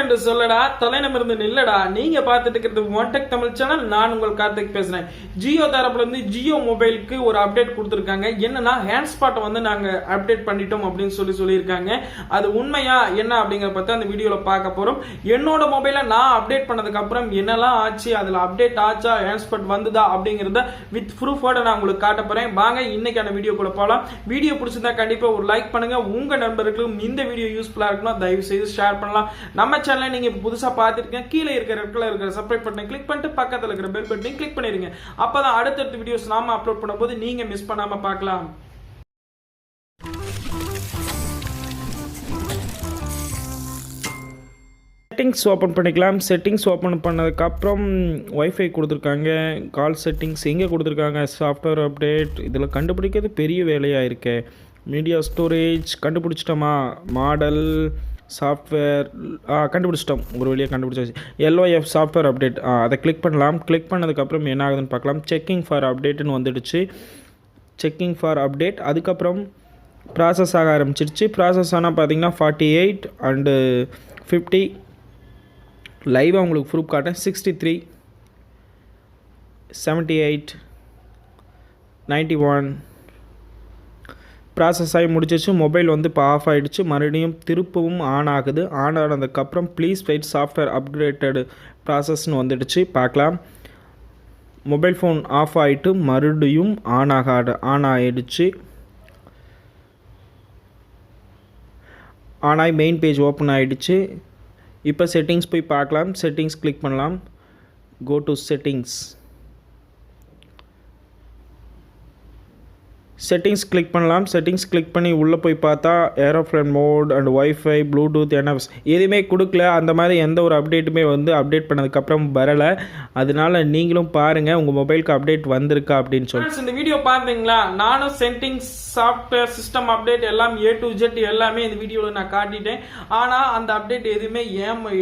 என்று சொல்லடா தலைநமிருந்து நில்லடா. நீங்க பார்த்துட்டு இருக்கிறது ஒன் டெக் தமிழ் சேனல். நான் உங்கள் கார்த்திக் பேசுறேன். ஜியோ தரப்புல இருந்து ஜியோ மொபைலுக்கு ஒரு அப்டேட் கொடுத்திருக்காங்க. என்னன்னா ஹாட்ஸ்பாட் வந்து நாங்க அப்டேட் பண்ணிட்டோம் அப்படின்னு சொல்லியிருக்காங்க. அது உண்மையா என்ன அப்படிங்கறத பத்தி அந்த வீடியோல பார்க்க போறோம். என்னோட மொபைல நான் அப்டேட் பண்ணதுக்கு அப்புறம் என்னெல்லாம் ஆச்சு, அதுல அப்டேட் ஆச்சா, ஹாட்ஸ்பாட் வந்ததா அப்படிங்கறத வித் ப்ரூஃபோட நான் உங்களுக்கு காட்ட போறேன். வாங்க இன்னைக்கான வீடியோக்குள்ள போலாம். வீடியோ பிடிச்சிருந்தா கண்டிப்பா ஒரு லைக் பண்ணுங்க. உங்க நண்பர்களுக்கும் இந்த வீடியோ யூஸ்ஃபுல்லா இருக்கணும் தயவு செய்து ஷேர் பண்ணலாம். நம்ம சேனலை நீங்க புதுசா பார்த்துருக்கீங்க, கீழே இருக்கிற சப்ஸ்கிரைப் பட்டனை கிளிக் பண்ணிட்டு பக்கத்துல இருக்கிற பெல் பட்டனை கிளிக் பண்ணிருங்க. அப்பதான் அடுத்தடுத்த வீடியோஸ் நாம அப்லோட் பண்ணும்போது நீங்க மிஸ் பண்ணாம பார்க்கலாம். செட்டிங்ஸ் ஓப்பன் பண்ணிக்கலாம். செட்டிங்ஸ் ஓப்பன் பண்ணதுக்கப்புறம் ஒய்ஃபை கொடுத்துருக்காங்க. கால் செட்டிங்ஸ் எங்கே கொடுத்துருக்காங்க, சாஃப்ட்வேர் அப்டேட், இதில் கண்டுபிடிக்கிறது பெரிய வேலையாக இருக்கு. மீடியா ஸ்டோரேஜ் கண்டுபிடிச்சிட்டோமா, மாடல், சாஃப்ட்வேர் கண்டுபிடிச்சிட்டோம். ஒரு வழியாக கண்டுபிடிச்சாச்சு. LOF சாஃப்ட்வேர் அப்டேட் அதை கிளிக் பண்ணலாம். கிளிக் பண்ணதுக்கப்புறம் என்ன ஆகுதுன்னு பார்க்கலாம். செக்கிங் ஃபார் அப்டேட்னு வந்துடுச்சு. செக்கிங் ஃபார் அப்டேட் அதுக்கப்புறம் ப்ராசஸ் ஆக ஆரம்பிச்சிருச்சு. ப்ராசஸ் ஆனால் பார்த்தீங்கன்னா 48 அண்டு 50 லைவாக உங்களுக்கு ப்ரூஃப் காட்டேன். 63 78 91 ப்ராசஸ் ஆகி முடிச்சிச்சு. மொபைல் வந்து இப்போ ஆஃப் ஆகிடுச்சு. மறுபடியும் திருப்பவும் ஆன் ஆகுது. ஆன் ஆனதுக்கப்புறம் ப்ளீஸ் வெயிட் சாஃப்ட்வேர் அப்கிரேட்டடு ப்ராசஸ்ன்னு வந்துடுச்சு. பார்க்கலாம். மொபைல் ஃபோன் ஆஃப் ஆகிட்டு மறுபடியும் ஆன் ஆகிடுச்சு. ஆன் ஆகி மெயின் பேஜ் ஓப்பன் ஆகிடுச்சு. இப்போ செட்டிங்ஸ் போய் பார்க்கலாம். செட்டிங்ஸ் கிளிக் பண்ணலாம். Go to settings. Settings click பண்ணலாம். செட்டிங்ஸ் கிளிக் பண்ணி உள்ளே போய் பார்த்தா aeroplane mode and wifi, Bluetooth, NFC எதுவுமே கொடுக்கல. அந்த மாதிரி எந்த ஒரு அப்டேட்டுமே வந்து அப்டேட் பண்ணதுக்கப்புறம் வரலை. அதனால நீங்களும் பாருங்கள் உங்கள் மொபைலுக்கு அப்டேட் வந்திருக்கா அப்படின்னு சொல்லி. இந்த வீடியோ பார்த்தீங்களா? நானும் செட்டிங்ஸ், சாஃப்ட்வேர், சிஸ்டம் அப்டேட் எல்லாம் A to Z எல்லாமே இந்த வீடியோவில் நான் காட்டிட்டேன். ஆனால் அந்த அப்டேட் எதுவுமே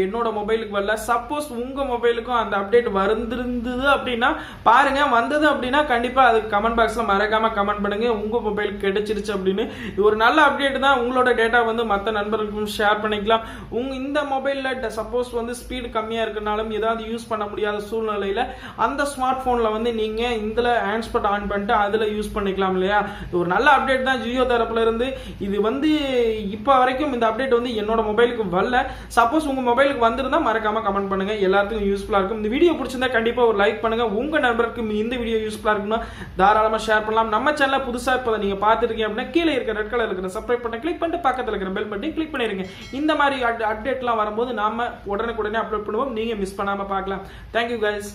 என்னோட மொபைலுக்கு வரல. சப்போஸ் உங்கள் மொபைலுக்கும் அந்த அப்டேட் வந்திருந்தது அப்படின்னா பாருங்க. வந்தது அப்படின்னா கண்டிப்பாக அது கமெண்ட் பாக்ஸில் மறக்காமல் கமெண்ட் பண்ணுங்க. உங்க மொபைலுக்கு கிடைச்சிருச்சு அப்படின்னு. இது ஒரு நல்ல அப்டேட் தான். உங்களோட டேட்டா வந்து மற்ற நண்பர்களுக்கும் ஷேர் பண்ணிக்கலாம். இந்த மொபைலில் சப்போஸ் வந்து ஸ்பீடு கம்மியாக இருக்கனாலும் ஏதாவது யூஸ் பண்ண முடியாத சூழ்நிலையில் அந்த ஸ்மார்ட் ஃபோனில் வந்து நீங்கள் இதில் ஹாட்ஸ்பாட் ஆன் பண்ணிட்டு அதில் யூஸ் பண்ணிக்கலாம் இல்லையா? இது ஒரு நல்ல அப்டேட் தான் ஜியோ தரப்புல இருந்து. இது வந்து இப்போ வரைக்கும் இந்த அப்டேட் வந்து என்னோட மொபைலுக்கு வரல. சப்போஸ் உங்க மொபைலுக்கு வந்திருந்தா மறக்காம கமெண்ட் பண்ணுங்க. எல்லாத்துக்கும் யூஸ்ஃபுல்லா இருக்கும். இந்த வீடியோ பிடிச்சிருந்தா கண்டிப்பா ஒரு லைக் பண்ணுங்க. உங்க நண்பருக்கு இந்த வீடியோ யூஸ்ஃபுல்லா இருக்குன்னா தாராளமா ஷேர் பண்ணலாம். நம்ம சேனலை புதுசா இப்போ நீங்க பார்த்துட்டு இருக்கீங்க அப்படின்னா கீழே இருக்கிற ரெட் கலர் இருக்கிற சப்ஸ்கிரைப் பண்ண கிளிக் பண்ணிட்டு பக்கத்தில் இருக்கிற பெல் பட்டனை கிளிக் பண்ணிருங்க. இந்த மாதிரி அப்டேட்லாம் வரும்போது நாம உடனுக்குடனே அப்லோட் பண்ணுவோம். நீங்க மிஸ் பண்ணாம பார்க்கலாம். Thank you guys.